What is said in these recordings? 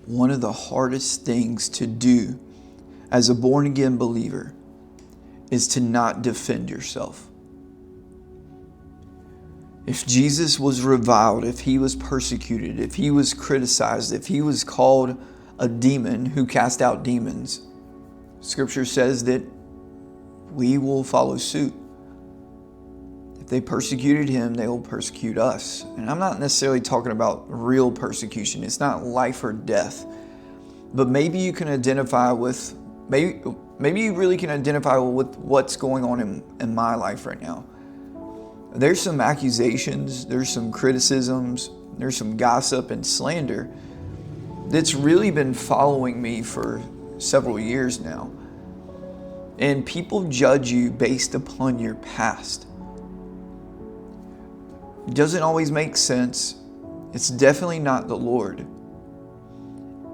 one of the hardest things to do as a born-again believer is to not defend yourself. If Jesus was reviled, if he was persecuted, if he was criticized, if he was called a demon who cast out demons, Scripture says that we will follow suit. If they persecuted him, they will persecute us. And I'm not necessarily talking about real persecution. It's not life or death. But maybe you can identify with, maybe you really can identify with what's going on in my life right now. There's some accusations, there's some criticisms, there's some gossip and slander that's really been following me for several years now. And people judge you based upon your past. It doesn't always make sense. It's definitely not the Lord.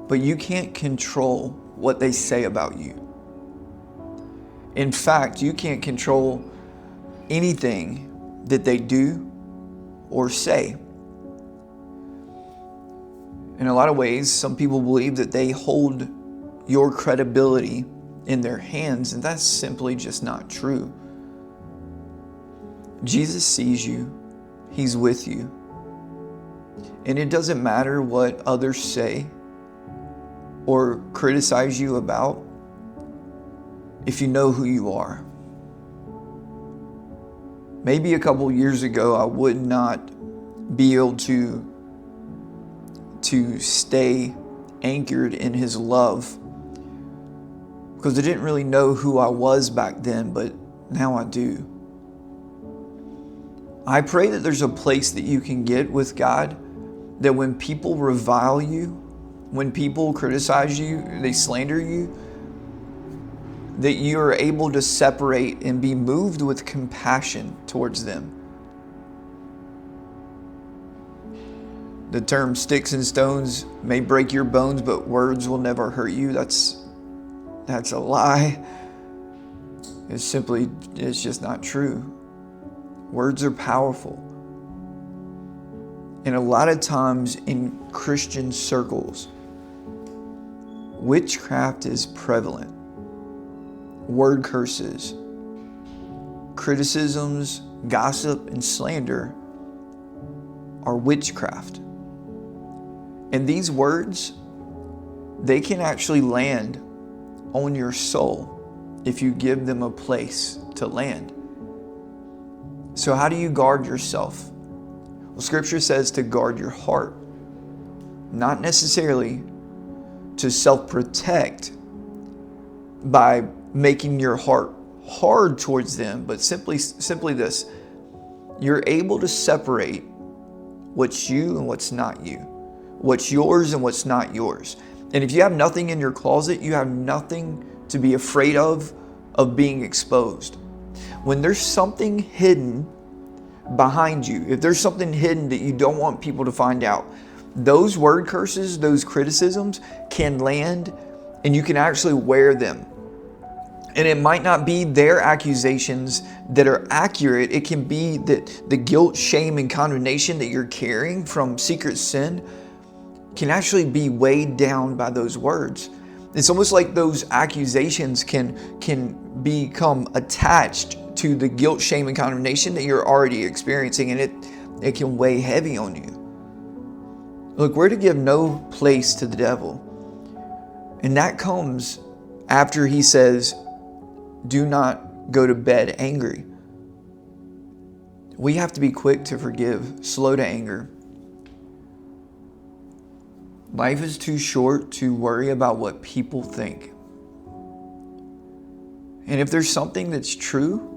But you can't control what they say about you. In fact, you can't control anything that they do or say. In a lot of ways, some people believe that they hold your credibility in their hands, and that's simply just not true. Jesus sees you. He's with you. And it doesn't matter what others say or criticize you about if you know who you are. Maybe a couple years ago, I would not be able to stay anchored in his love because I didn't really know who I was back then, but now I do. I pray that there's a place that you can get with God, that when people revile you, when people criticize you, they slander you, that you are able to separate and be moved with compassion towards them. The term sticks and stones may break your bones, but words will never hurt you. That's a lie. It's just not true. Words are powerful. And a lot of times in Christian circles, witchcraft is prevalent. Word curses, criticisms, gossip, and slander are witchcraft. And these words, they can actually land on your soul if you give them a place to land. So how do you guard yourself? Well, Scripture says to guard your heart, not necessarily to self-protect by making your heart hard towards them, but simply this: you're able to separate what's you and what's not you, what's yours and what's not yours. And if you have nothing in your closet, you have nothing to be afraid of being exposed. When there's something hidden behind you, if there's something hidden that you don't want people to find out, those word curses, those criticisms can land and you can actually wear them. And it might not be their accusations that are accurate. It can be that the guilt, shame, and condemnation that you're carrying from secret sin can actually be weighed down by those words. It's almost like those accusations can become attached to the guilt, shame, and condemnation that you're already experiencing, and it can weigh heavy on you. Look, we're to give no place to the devil. And that comes after he says, do not go to bed angry. We have to be quick to forgive, slow to anger. Life is too short to worry about what people think. And if there's something that's true,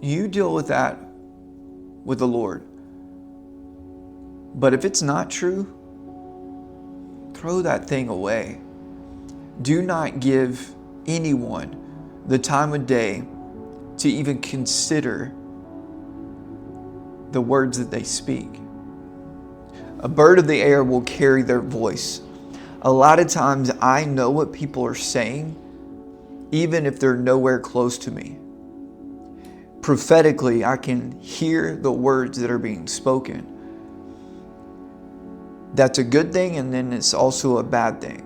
you deal with that with the Lord. But if it's not true, throw that thing away. Do not give anyone the time of day to even consider the words that they speak. A bird of the air will carry their voice. A lot of times I know what people are saying, even if they're nowhere close to me. Prophetically, I can hear the words that are being spoken. That's a good thing, and then it's also a bad thing.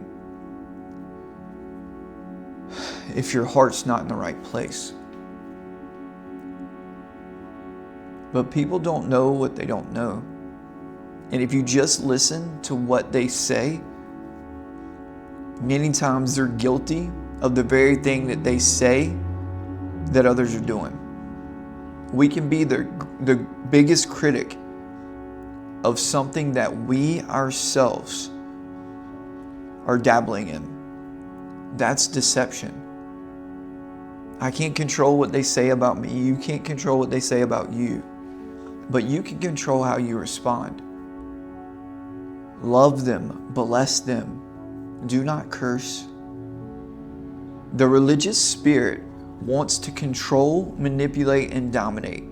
if your heart's not in the right place. But people don't know what they don't know. And if you just listen to what they say, many times they're guilty of the very thing that they say that others are doing. We can be the biggest critic of something that we ourselves are dabbling in. That's deception. I can't control what they say about me. You can't control what they say about you. But you can control how you respond. Love them, bless them. Do not curse. The religious spirit wants to control, manipulate, and dominate.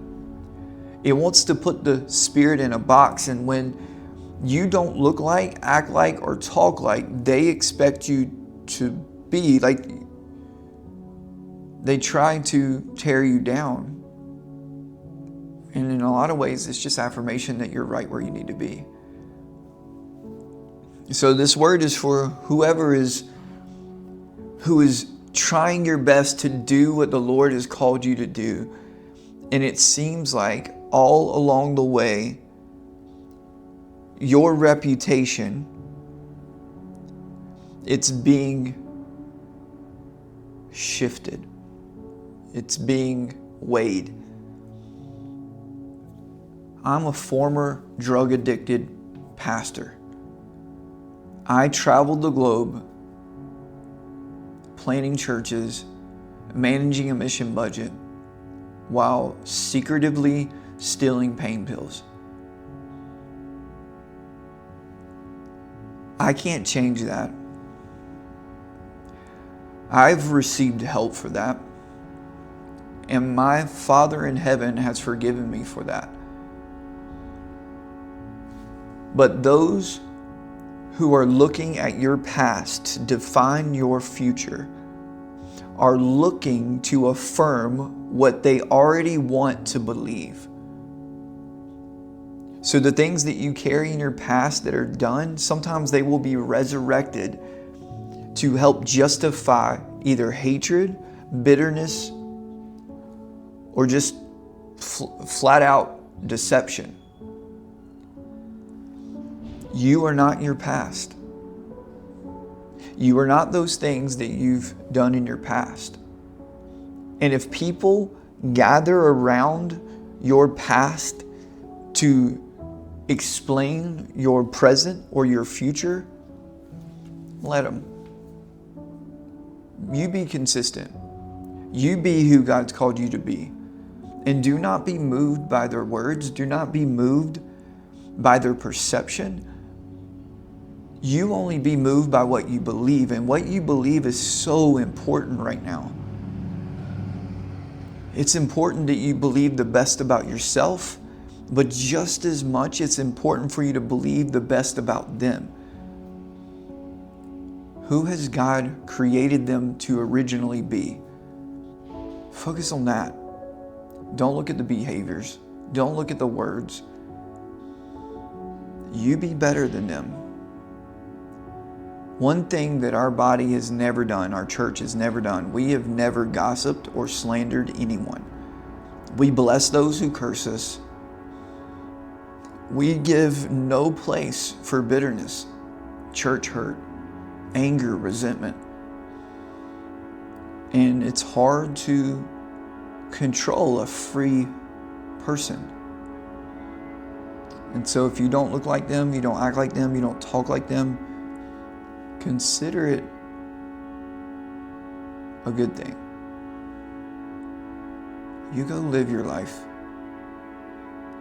It wants to put the spirit in a box, and when you don't look like, act like, or talk like they expect you to be, like they try to tear you down. And in a lot of ways, it's just affirmation that you're right where you need to be. So this word is for who is trying your best to do what the Lord has called you to do. And it seems like all along the way, your reputation, it's being shifted. It's being weighed. I'm a former drug-addicted pastor. I traveled the globe planning churches, managing a mission budget, while secretively stealing pain pills. I can't change that. I've received help for that. And my Father in heaven has forgiven me for that. But those who are looking at your past to define your future are looking to affirm what they already want to believe. So the things that you carry in your past that are done, sometimes they will be resurrected to help justify either hatred, bitterness, or just flat out deception. You are not your past. You are not those things that you've done in your past. And if people gather around your past to explain your present or your future, let them. You be consistent. You be who God's called you to be. And do not be moved by their words. Do not be moved by their perception. You only be moved by what you believe. And what you believe is so important right now. It's important that you believe the best about yourself, but just as much, it's important for you to believe the best about them. Who has God created them to originally be? Focus on that. Don't look at the behaviors. Don't look at the words. You be better than them. One thing that our body has never done, our church has never done, we have never gossiped or slandered anyone. We bless those who curse us. We give no place for bitterness, church hurt, anger, resentment. And it's hard to control a free person. And so if you don't look like them, you don't act like them, you don't talk like them, consider it a good thing. You go live your life.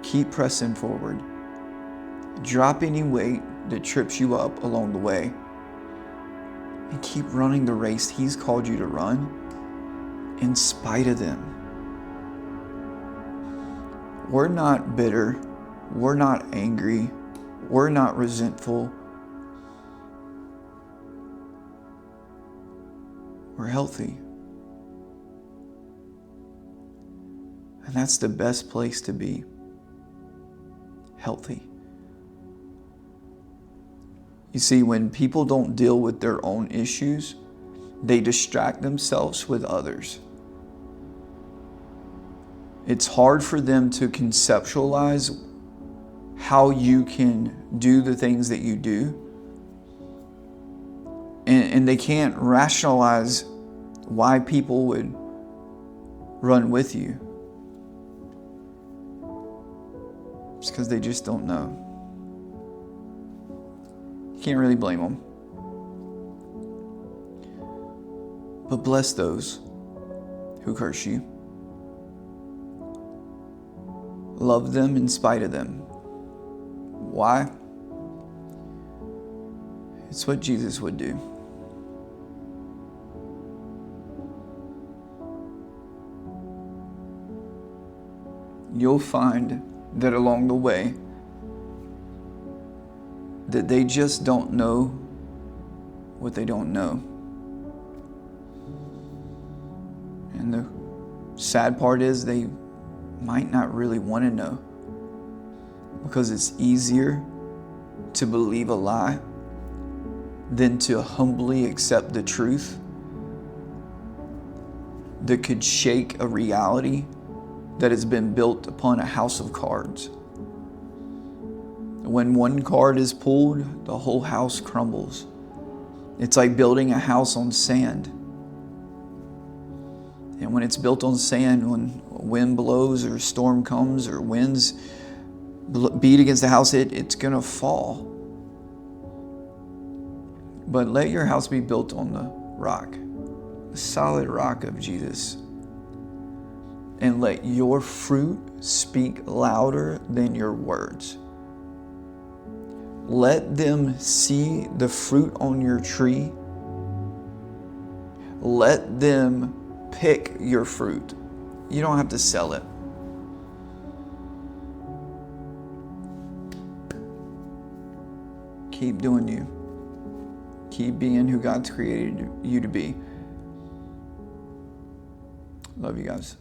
Keep pressing forward. Drop any weight that trips you up along the way. And keep running the race He's called you to run in spite of them. We're not bitter. We're not angry. We're not resentful. We're healthy. And that's the best place to be. Healthy. You see, when people don't deal with their own issues, they distract themselves with others. It's hard for them to conceptualize how you can do the things that you do. And they can't rationalize why people would run with you. It's because they just don't know. You can't really blame them. But bless those who curse you. Love them in spite of them. Why? It's what Jesus would do. You'll find that along the way, that they just don't know what they don't know. And the sad part is they might not really want to know, because it's easier to believe a lie than to humbly accept the truth that could shake a reality that has been built upon a house of cards. When one card is pulled, the whole house crumbles. It's like building a house on sand. And when it's built on sand, when wind blows or a storm comes or winds beat against the house, it's gonna fall. But let your house be built on the rock, the solid rock of Jesus. And let your fruit speak louder than your words. Let them see the fruit on your tree. Let them pick your fruit. You don't have to sell it. Keep doing you. Keep being who God's created you to be. Love you guys.